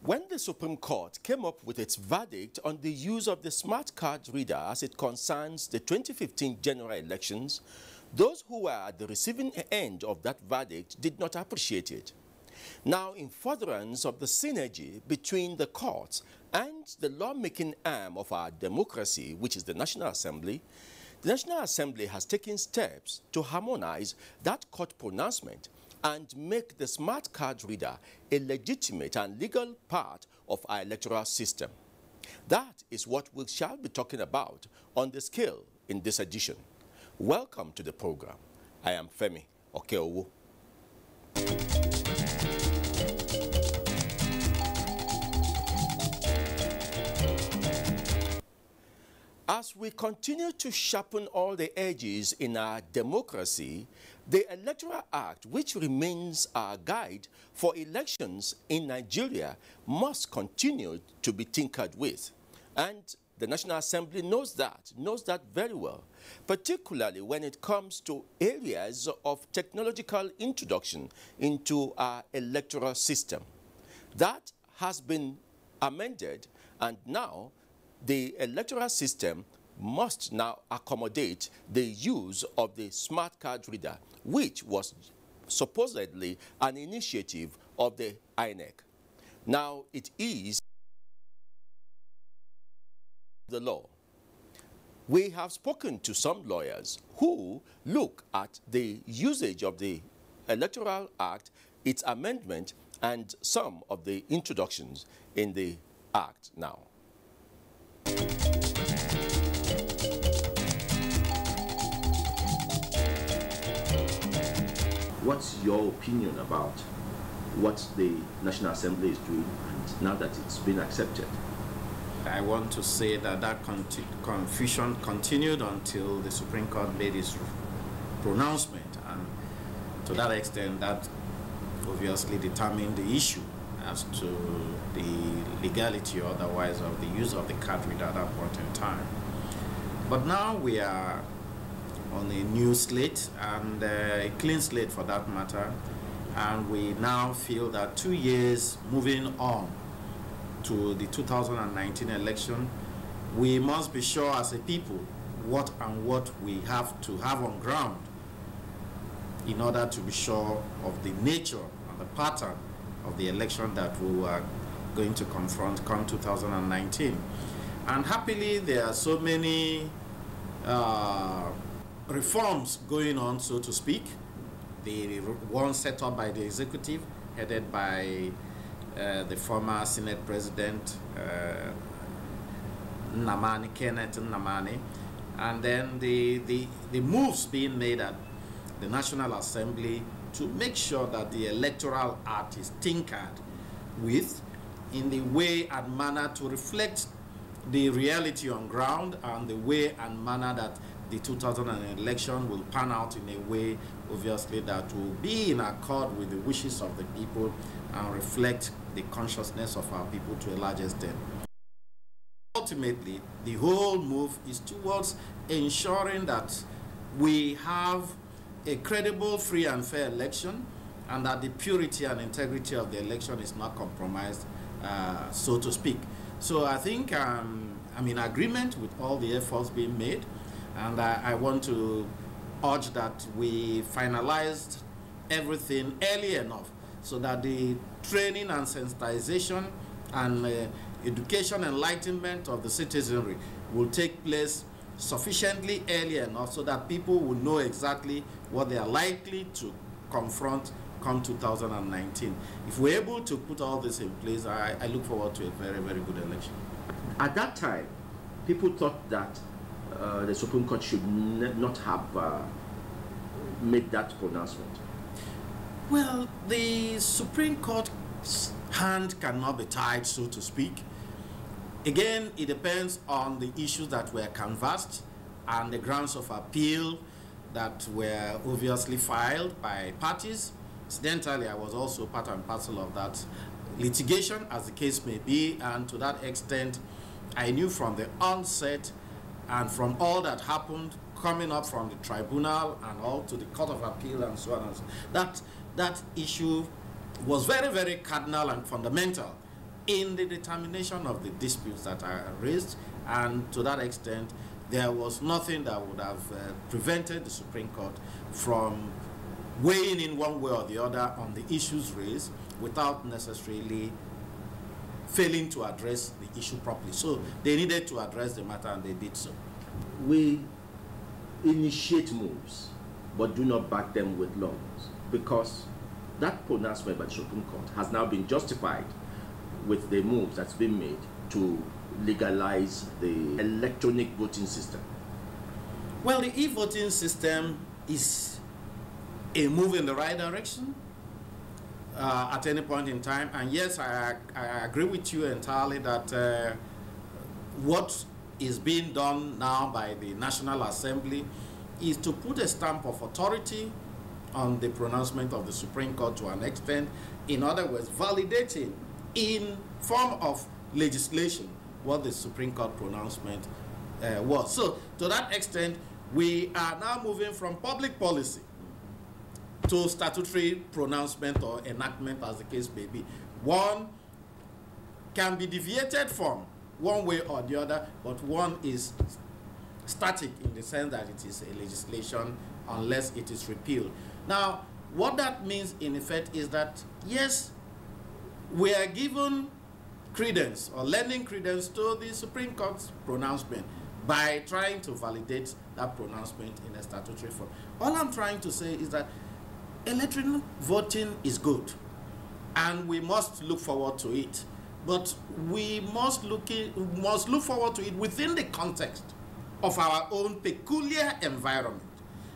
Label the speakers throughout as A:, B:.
A: When the Supreme Court came up with its verdict on the use of the smart card reader as it concerns the 2015 general elections, those who were at the receiving end of that verdict did not appreciate it. Now, in furtherance of the synergy between the courts and the lawmaking arm of our democracy, which is the National Assembly, the National Assembly has taken steps to harmonize that court pronouncement and make the smart card reader a legitimate and legal part of our electoral system. That is what we shall be talking about on the scale in this edition. Welcome to the program. I am Femi Okeowo. As we continue to sharpen all the edges in our democracy, the Electoral Act, which remains our guide for elections in Nigeria, must continue to be tinkered with. And the National Assembly knows that very well, particularly when it comes to areas of technological introduction into our electoral system. That has been amended, and now the electoral system must now accommodate the use of the smart card reader, which was supposedly an initiative of the INEC. Now it is the law. We have spoken to some lawyers who look at the usage of the Electoral Act, its amendment, and some of the introductions in the Act now. What's your opinion about what the National Assembly is doing and now that it's been accepted?
B: I want to say that confusion continued until the Supreme Court made its pronouncement, and to that extent that obviously determined the issue as to the legality or otherwise of the use of the card reader at that point in time. But now we are on a new slate, and a clean slate for that matter, and we now feel that 2 years moving on to the 2019 election, we must be sure as a people what we have to have on ground in order to be sure of the nature and the pattern of the election that we are going to confront come 2019. And happily, there are so many reforms going on, so to speak. The one set up by the executive, headed by the former Senate President Kenneth Nnamani, and then the moves being made at the National Assembly to make sure that the Electoral Act is tinkered with in the way and manner to reflect the reality on ground, and the way and manner that the 2000 election will pan out in a way, obviously, that will be in accord with the wishes of the people and reflect the consciousness of our people to a large extent. Ultimately, the whole move is towards ensuring that we have a credible, free and fair election, and that the purity and integrity of the election is not compromised, so to speak. So I think I'm in agreement with all the efforts being made, and I want to urge that we finalized everything early enough so that the training and sensitization and education enlightenment of the citizenry will take place sufficiently early enough so that people will know exactly what they are likely to confront come 2019. If we're able to put all this in place, I look forward to a very, very good election.
A: At that time, people thought that the Supreme Court should not have made that pronouncement.
B: Well, the Supreme Court's hand cannot be tied, so to speak. Again, it depends on the issues that were canvassed and the grounds of appeal that were obviously filed by parties. Incidentally, I was also part and parcel of that litigation, as the case may be, and to that extent, I knew from the onset and from all that happened, coming up from the tribunal and all to the Court of Appeal and so on, and so, that issue was very, very cardinal and fundamental in the determination of the disputes that are raised, and to that extent, there was nothing that would have prevented the Supreme Court from weighing in one way or the other on the issues raised without necessarily failing to address the issue properly. So they needed to address the matter, and they did so.
A: We initiate moves, but do not back them with laws, because that pronouncement by the Supreme Court has now been justified with the moves that's been made to legalize the electronic voting system.
B: Well, the e-voting system is a move in the right direction at any point in time. And yes, I agree with you entirely that what is being done now by the National Assembly is to put a stamp of authority on the pronouncement of the Supreme Court to an extent, in other words, validating in form of legislation what the Supreme Court pronouncement was. So to that extent, we are now moving from public policy to statutory pronouncement or enactment, as the case may be. One can be deviated from one way or the other, but one is static in the sense that it is a legislation unless it is repealed. Now, what that means in effect is that, yes, we are given credence or lending credence to the Supreme Court's pronouncement by trying to validate that pronouncement in a statutory form. All I'm trying to say is that electronic voting is good, and we must look forward to it. But we must look forward to it within the context of our own peculiar environment.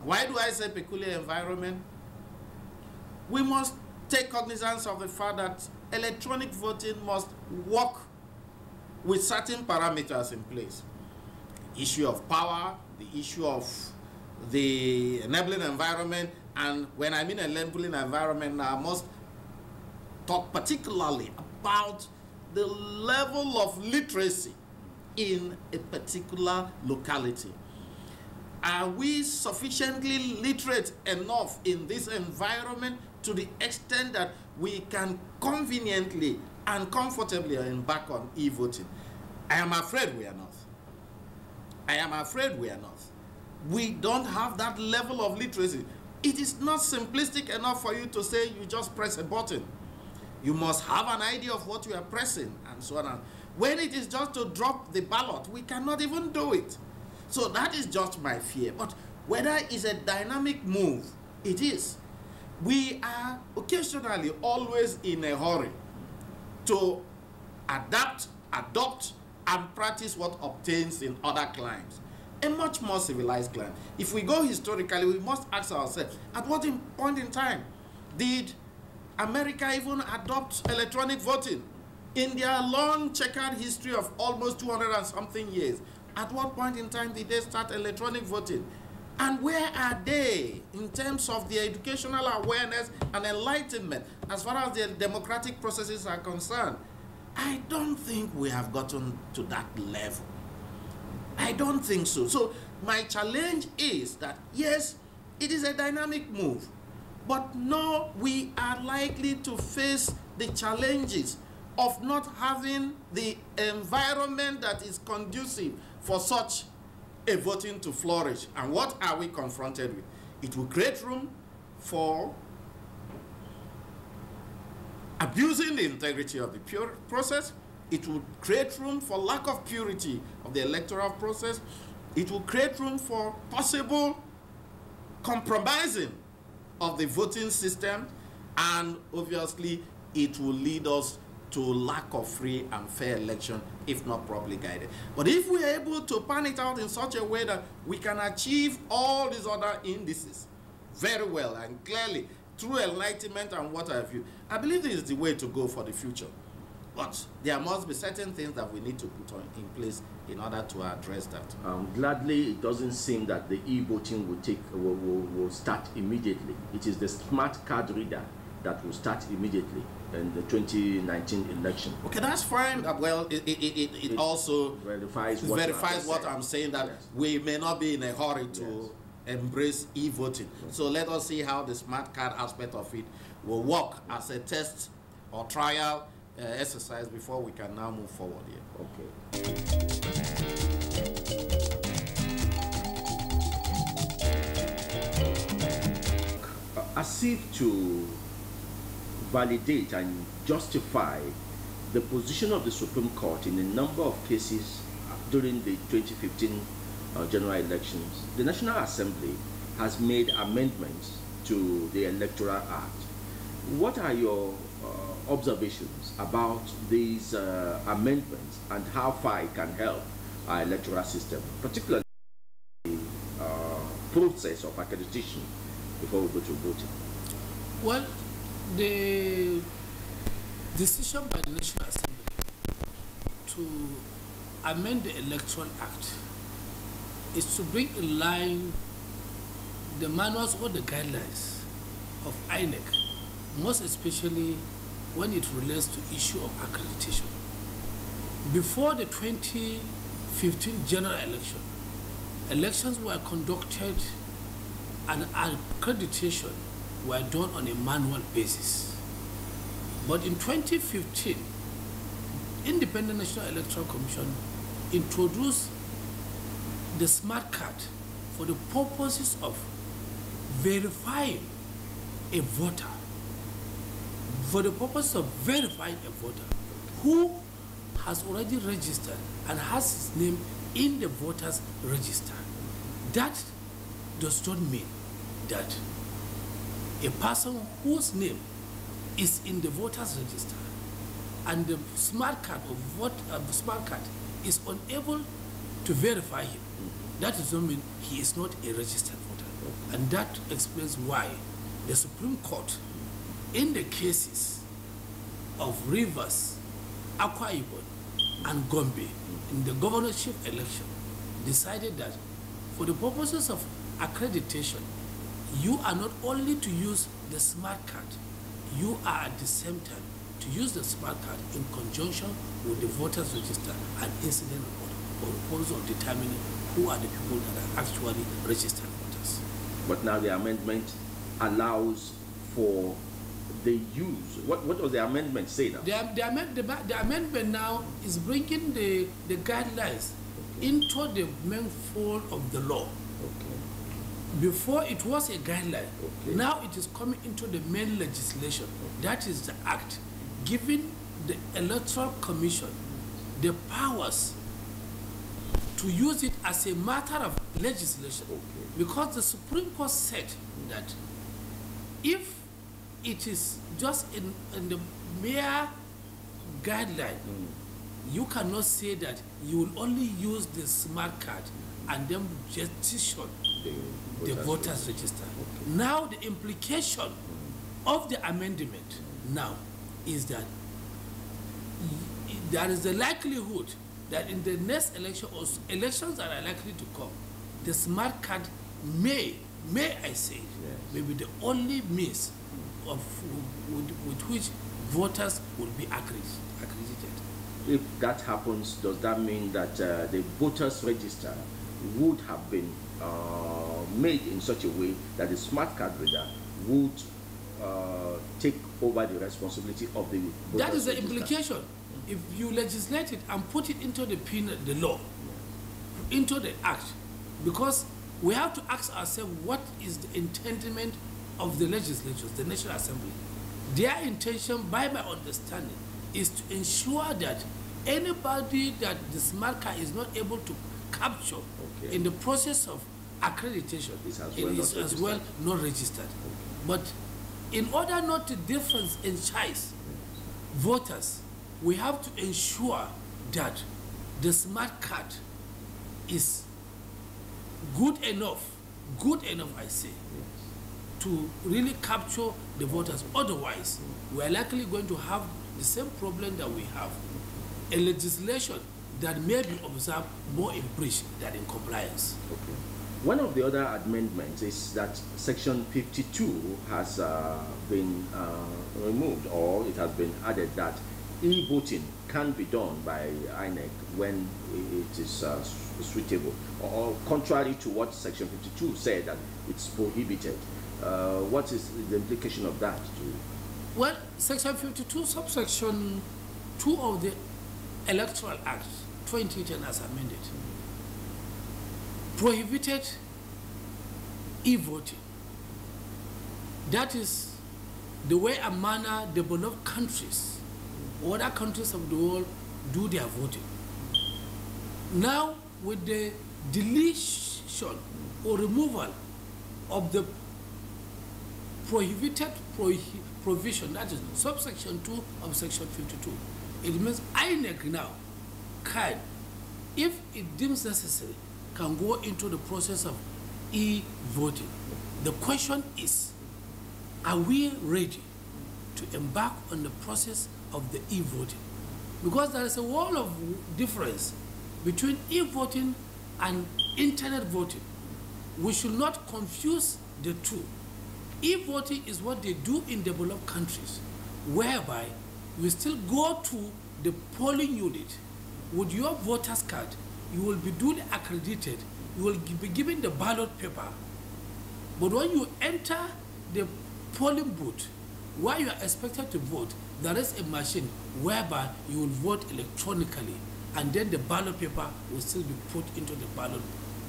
B: Why do I say peculiar environment? We must take cognizance of the fact that electronic voting must work with certain parameters in place. The issue of power, the issue of the enabling environment, and when I mean enabling environment, I must talk particularly about the level of literacy in a particular locality. Are we sufficiently literate enough in this environment to the extent that we can conveniently and comfortably embark on e-voting? I am afraid we are not. I am afraid we are not. We don't have that level of literacy. It is not simplistic enough for you to say you just press a button. You must have an idea of what you are pressing, and so on. When it is just to drop the ballot, we cannot even do it. So that is just my fear. But whether it's a dynamic move, it is. We are occasionally always in a hurry to adapt, adopt, and practice what obtains in other climes. A much more civilized clime. If we go historically, we must ask ourselves, at what point in time did America even adopt electronic voting? In their long checkered history of almost 200 and something years, at what point in time did they start electronic voting? And where are they in terms of their educational awareness and enlightenment as far as their democratic processes are concerned? I don't think we have gotten to that level. I don't think so. So my challenge is that, yes, it is a dynamic move, but no, we are likely to face the challenges of not having the environment that is conducive for such a voting to flourish. And what are we confronted with? It will create room for abusing the integrity of the pure process. It will create room for lack of purity of the electoral process. It will create room for possible compromising of the voting system, and obviously it will lead us to lack of free and fair election if not properly guided. But if we are able to pan it out in such a way that we can achieve all these other indices very well and clearly through enlightenment and what have you, I believe this is the way to go for the future. But there must be certain things that we need to put in place in order to address that.
A: Gladly, it doesn't seem that the e-voting will start immediately. It is the smart card reader that will start immediately in the 2019 election.
B: Okay, that's fine. Well, it also
A: verifies
B: what I'm saying, that yes, we may not be in a hurry to embrace e-voting. Yes. So let us see how the smart card aspect of it will work as a test or trial exercise before we can now move forward here.
A: Okay. As if to validate and justify the position of the Supreme Court in a number of cases during the 2015 general elections, the National Assembly has made amendments to the Electoral Act. What are your observations about these amendments and how far it can help our electoral system, particularly the process of accreditation before we go to voting?
C: Well, the decision by the National Assembly to amend the Electoral Act is to bring in line the manuals or the guidelines of INEC, most especially when it relates to issue of accreditation. Before the 2015 general election, elections were conducted and accreditation were done on a manual basis. But in 2015, Independent National Electoral Commission introduced the smart card for the purposes of verifying a voter, who has already registered and has his name in the voters register. That does not mean that a person whose name is in the voters register and the smart card is unable to verify him, that does not mean he is not a registered voter. And that explains why the Supreme Court, in the cases of Rivers, Akwa Ibom, and Gombe, in the governorship election, decided that for the purposes of accreditation, you are not only to use the smart card, you are at the same time to use the smart card in conjunction with the voters register and incident report for the purpose of determining who are the people that are actually registered voters.
A: But now the amendment allows for the use. What does the amendment say now?
C: The amendment now is bringing the guidelines into the main fold of the law.
A: Okay.
C: Before it was a guideline.
A: Okay.
C: Now it is coming into the main legislation. Okay. That is the act giving the Electoral Commission the powers to use it as a matter of legislation.
A: Okay.
C: Because the Supreme Court said that if it is just in the mere guideline, you cannot say that you will only use the smart card and then petition the voters register. Okay. Now the implication of the amendment now is that there is a likelihood that in the next election or elections that are likely to come, the smart card may I say, may be the only means of with which voters will be accredited.
A: If that happens, does that mean that the voters register would have been made in such a way that the smart card reader would take over the responsibility of the voters?
C: That is the
A: register?
C: implication. If you legislate it and put it into the law, into the act, because we have to ask ourselves what is the intendment of the legislatures, the National Assembly. Their intention, by my understanding, is to ensure that anybody that the smart card is not able to capture in the process of accreditation is as well not registered. Okay. But in order not to differentiate voters, we have to ensure that the smart card is good enough, I say, to really capture the voters. Otherwise, we are likely going to have the same problem that we have, a legislation that may be observed more in breach than in compliance.
A: Okay. One of the other amendments is that Section 52 has been removed, or it has been added that e-voting can be done by INEC when it is suitable, or contrary to what Section 52 said that it's prohibited. What is the implication of that?
C: Well, Section 52, subsection 2 of the Electoral Act 2010 as amended prohibited e-voting. That is the way and manner developed countries, other countries of the world do their voting. Now, with the deletion or removal of the prohibited provision, that is subsection 2 of section 52, it means INEC now can, if it deems necessary, can go into the process of e-voting. The question is, are we ready to embark on the process of the e-voting? Because there is a wall of difference between e-voting and internet voting. We should not confuse the two. E-voting is what they do in developed countries, whereby you still go to the polling unit with your voter's card. You will be duly accredited. You will be given the ballot paper. But when you enter the polling booth, where you are expected to vote, there is a machine whereby you will vote electronically, and then the ballot paper will still be put into the ballot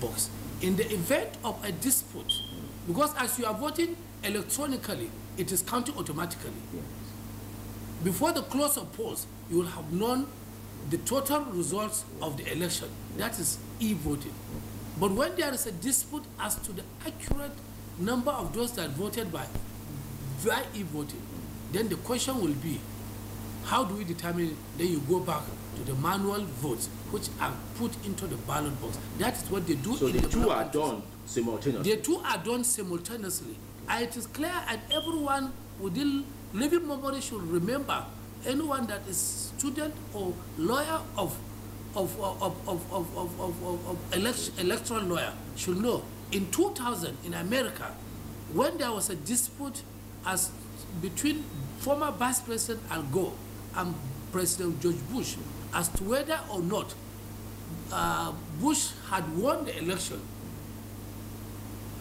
C: box. In the event of a dispute, because as you are voting electronically, it is counted automatically. Yes. Before the close of polls, you will have known the total results of the election. That is e-voting. But when there is a dispute as to the accurate number of those that voted by e-voting, then the question will be, how do we determine it? Then you go back to the manual votes, which are put into the ballot box. That is what they do.
A: So the two are done simultaneously?
C: The two are done simultaneously. And it is clear, and everyone within living memory should remember, anyone that is student or lawyer of electoral lawyer should know. In 2000 in America, when there was a dispute as between former Vice President Al Gore and President George Bush as to whether or not Bush had won the election,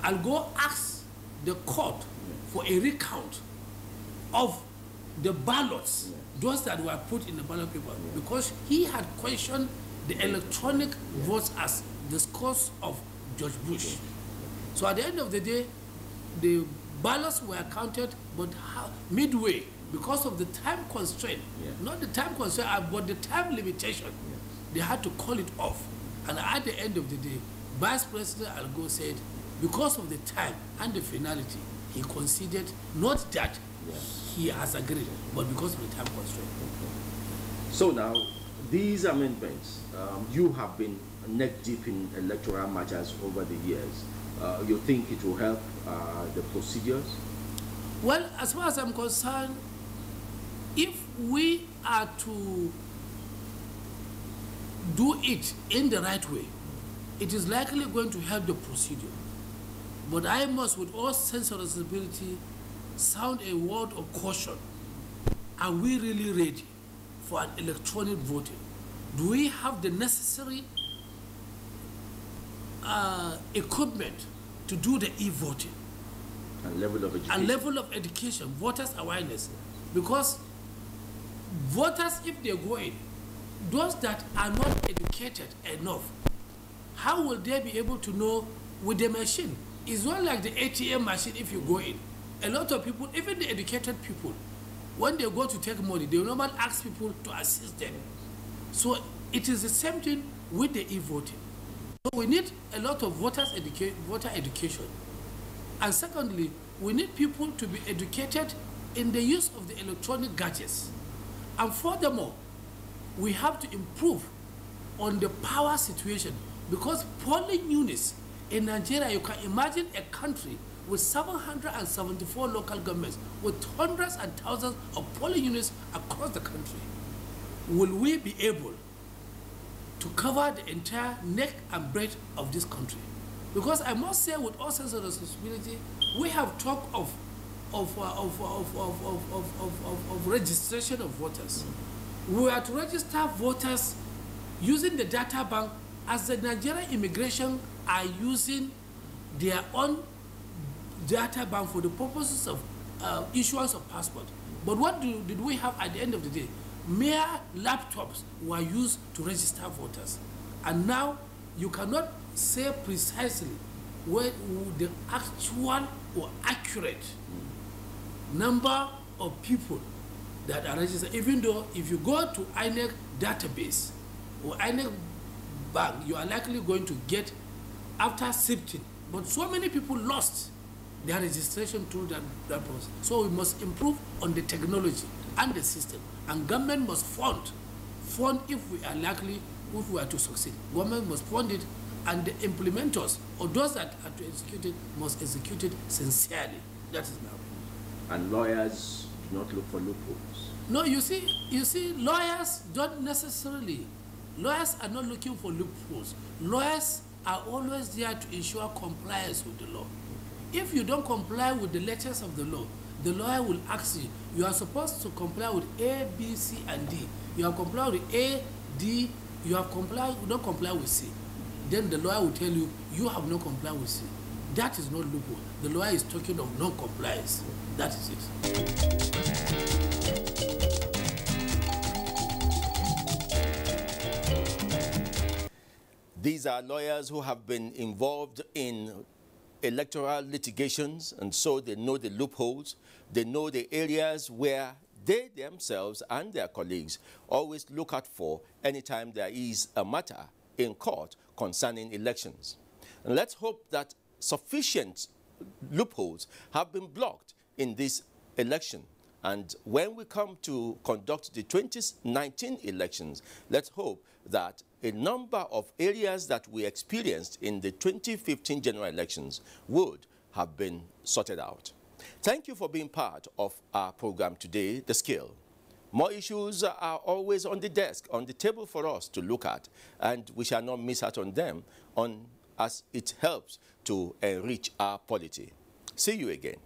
C: Al Gore asked the court for a recount of the ballots, those that were put in the ballot paper, because he had questioned the electronic votes as the scores of George Bush. So at the end of the day, the ballots were counted, but midway, because of the time constraint, not the time constraint, but the time limitation, they had to call it off. And at the end of the day, Vice President Al Gore said, because of the time and the finality, he conceded, not that he has agreed, but because of the time constraint.
A: So now, these amendments, you have been neck deep in electoral matters over the years. You think it will help the procedures?
C: Well, as far as I'm concerned, if we are to do it in the right way, it is likely going to help the procedure. But I must, with all sense of responsibility, sound a word of caution. Are we really ready for an electronic voting? Do we have the necessary equipment to do the e-voting?
A: And level of education.
C: And level of education, voters' awareness. Because voters, if they go in, those that are not educated enough, how will they be able to know with the machine? It's not like the ATM machine if you go in. A lot of people, even the educated people, when they go to take money, they will normally ask people to assist them. So it is the same thing with the e-voting. So we need a lot of voter education. And secondly, we need people to be educated in the use of the electronic gadgets. And furthermore, we have to improve on the power situation, because polling units in Nigeria, you can imagine a country with 774 local governments, with hundreds and thousands of polling units across the country. Will we be able to cover the entire neck and breadth of this country? Because I must say, with all sense of responsibility, we have talked of registration of voters. We are to register voters using the data bank, as the Nigerian immigration are using their own data bank for the purposes of issuance of passport. But what did we have at the end of the day? mere laptops were used to register voters. And now you cannot say precisely where the actual or accurate number of people that are registered, even though if you go to INEC database or INEC bank, you are likely going to get after sifting. But so many people lost their registration through that process. So we must improve on the technology and the system. And government must fund if we are likely, if we are to succeed. Government must fund it, and the implementers or those that are to execute it must execute it sincerely. That is my opinion.
A: And lawyers do not look for loopholes.
C: No, you see, lawyers don't necessarily. Lawyers are not looking for loopholes. Lawyers are always there to ensure compliance with the law. If you don't comply with the letters of the law, the lawyer will ask you, you are supposed to comply with A, B, C, and D. You have complied with A, D, you don't comply with C. Then the lawyer will tell you, you have not complied with C. That is not loophole. The lawyer is talking of non-compliance. That is it.
A: These are lawyers who have been involved in electoral litigations, and so they know the loopholes. They know the areas where they themselves and their colleagues always look out for anytime there is a matter in court concerning elections. And let's hope that sufficient loopholes have been blocked in this election. And when we come to conduct the 2019 elections, let's hope that a number of areas that we experienced in the 2015 general elections would have been sorted out. Thank you for being part of our program today, The Skill. More issues are always on the desk, on the table for us to look at, and we shall not miss out on them as it helps to enrich our polity. See you again.